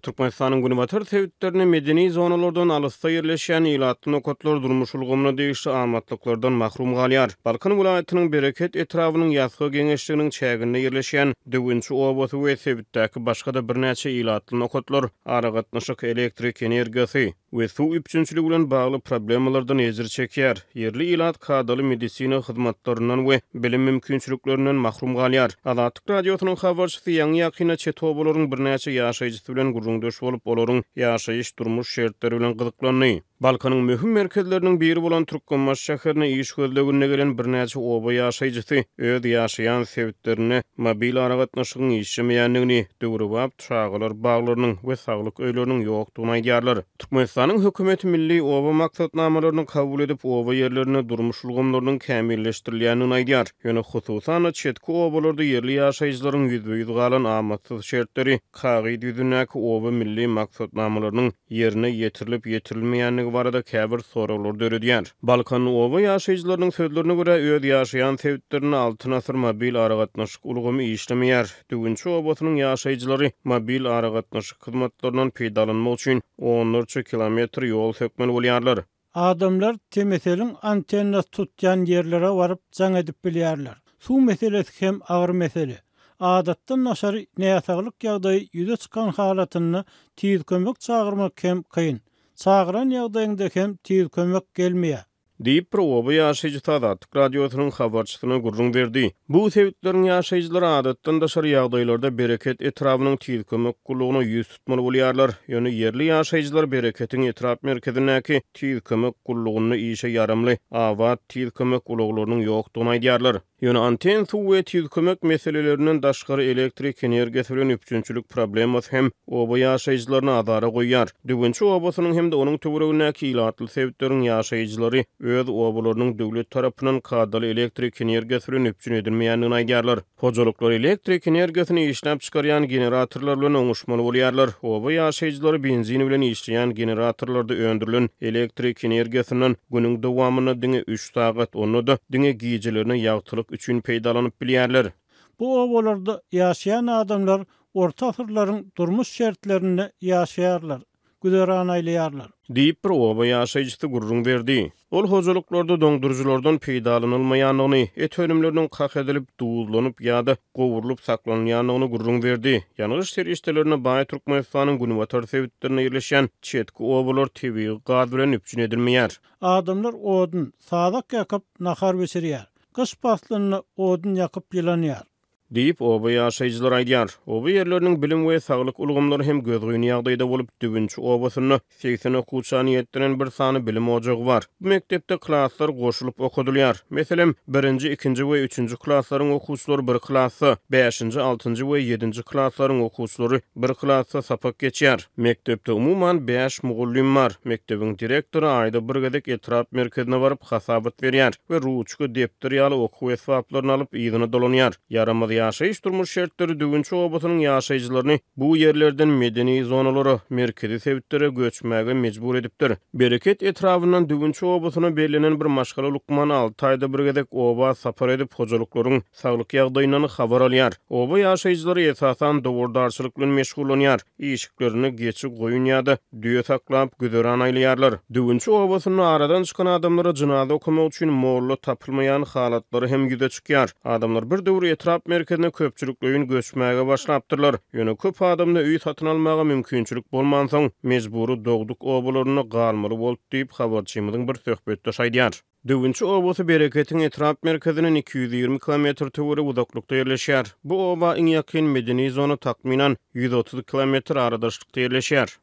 Türkmenistanyň Günübatyr sebitlerini medeni zonalardan alysda ýerleşýän ýylatly nokatlar durmuş ulgamyna degişli amatlyklardan mahrum galýar. Balkan vilayatynyň Bereket etrawynyň ýazgy geňeşliginiň çäginde ýerleşýän Döwünçi obasy we sebitdäki başga da birnäçe ýylatly nokatlar aragatnaşyk elektrik energiýasy we suw üpçünçiligi bilen bagly problemalardan ezir çekýär. Yerli ýylat kadaly medisina hyzmatlarynyň we bilim mümkinçiliklerinden mahrum galýar. Azatlyk radiosynyň habarçysy Ýaňy Ýakyna Çetobalaryň birnäçe ýaşaýjysy bilen gurrundaş bolup olaryň ýaşaýyş durmuş şertleri bilen gyzyklandy. Balkanyň möhüm merkezleriniň biri bolan Türkmenbaş şäherine iş gözlegine gelen birnäçe oba ýaşaýjysy öz ýaşaýan sebitlerini mobil aragatnaşygyň işlemeýändigini, döwrübap çağılar baglarynyň we saglyk öýleriniň ýokdugyny aýdýarlar. Türkmenistanyň hökümeti milli oba maksatnamalaryny kabul edip oba ýerlerine durmuş ulgamlarynyň kämilleşdirilýänini aýdýar. Ýöne hususan çetki obalarda yerli ýaşaýjylaryň ýüzbe-ýüz galan amatsyz şertleri kagyd ýüzündäki oba milli maksatnamalarynyň ýerine ýetirilip ýetirilmeýänligi barada käbir soralar döredýär. Balkan oba ýaşaýjylarynyň sözlerine görä öz ýaşaýan sebitlerini 6 asyr mobil aragatnaşyk ulgamy işlemeýär. Döwünçi obasynyň ýaşaýjylary mobil aragatnaşyk hyzmatlarynyň peýdalanmak üçin onlarça kilometr ýol sökmeli bolýarlar. Adamlar temeseliň antenna tutýan ýerlere baryp jaň edip bilýärler. Suw meselesi hem agyr mesele. Adatdan naşary näsaglyk ýagdaýy ýüze çykan halatyny tiz kömek çağırmak hem kyn. Çağıran ýagdaýynda hem tiz kömek gelmeýär. Diýip bir oba ýaşaýjy Azatlyk radiosynyň habarçysyna gurrun berdi. Bu sebitlerin ýaşaýjylary adatdan daşary ýagdaýlarda Bereket etrawynyň tiz kömek gullugyna ýüz tutmaly bolýarlar. Ýöne yerli ýaşaýjylar Bereketiň etrap merkezindäki tiz kömek gullugyny işe yaramly awat tiz kömek gulluglarynyň ýokdugyny aýdýarlar. Ýöne anten suw we tiz kömek meseleleriniň daşgary elektrik energiýasy bilen üpçünçilik problemasy hem oba ýaşaýjylaryny azara goýýar. Döwünçi obasynyň hem de onuň töweregindäki ýylatly sebitleriň ýaşaýjylary öz obalarynyň döwlet tarapyndan kadaly elektrik energiýasy bilen üpçün edilmeýändigini aýdýarlar. Hojalyklar elektrik energiýasyny işläp çykarýan generatorlar bilen oňuşmaly bolýarlar. Oba ýaşaýjylary benzin bilen işleýän generatorlarda öndürilen elektrik energiýasynyň günüň dowamyna diňe 3 sagat, onu da diňe gijelerine ýagtylyk üçin peýdalanyp bilýärler. Bu obalarda ýaşaýan adamlar orta asyrlaryň durmuş şertlerinde ýaşaýarlar, güderan aýlaýarlar. Diýip bir oba ýaşaýjysy gurrun berdi. Ol hojuluklarda doňduruculardan peýdalanylmaýanlygyny, et önümleriniň kak edilip duýulanyp ýa-da gowurulyp saklanýanlygyny gurrun berdi. Ýanyş serişdelerine baý Türkmenistanyň Günübatyr sebitlerine ýerleşýän çetki obalar tebii gaz bilen üpçün edilmeýär. Adamlar odun, sadak ýakyp nahar geçirýär. Kış paslyny odun ýakyp ýylanýar. Diýip oba ýaşaýjylar aýdýar. Oba ýerleriniň bilim we saglyk ulgamlary hem gözgüýni ýagdaýda bolup Döwünçi obasyny 80 okuwçyny ýetdiren bir sany bilim ojagy bar. Bu mekdepde klasslar goşulyp okudylýar. Meselem 1-nji, 2-nji we 3-nji klasslaryň okuwçylary bir klassy, 5-nji, 6-njy we 7-nji klasslaryň okuwçylary bir klassy sapak geçýär. Mekdepde umumyň 5 mugullim bar. Mektebiň direktory aýda bir gezek etrap merkezine baryp hasabat berýär we ruçky depter ýaly okuw esbaplaryny alyp ýygyny dolanýar. Yaramaz ýaşaýyş durmuş şertleri Döwünçi obasynyň ýaşaýjylaryny bu ýerlerden medeni zonalara, merkezi sebitlere göçmäge mejbur edipdir. Bereket etrawyndan Döwünçi obasyna berlenen bir maşgala lukmany 6 aýda bir gezek oba sapar edip hojalyklaryň saglyk ýagdaýynyň habar alýar. Oba ýaşaýjylary esasan dowurdarçylyk bilen meşgullanýar. Işiklerini geçik goýun ýa-da düýe saklap güderan aýlaýarlar. Döwünçi obasynyň aradan çykan adamlara jynaza okumak üçin molla tapylmaýan halatlary hem ýüze çykýar. Adamlar bir döwür etrap merkezine köpçülükleýin göçmäge başlapdyrlar. Ýöne köp adamda üý satyn almaga mümkinçilik bolmansoň mejburi dogduk obalaryny galmaly bolup diýip habarçymyzyň bir söhbetde aýdýar. Döwünçi obasy Bereketiň etrap merkeziniň 220 km töwere uzaklykda ýerleşýär. Bu oba iň ýakyn medeni zona takminan 130 km aradaşlykda ýerleşýär.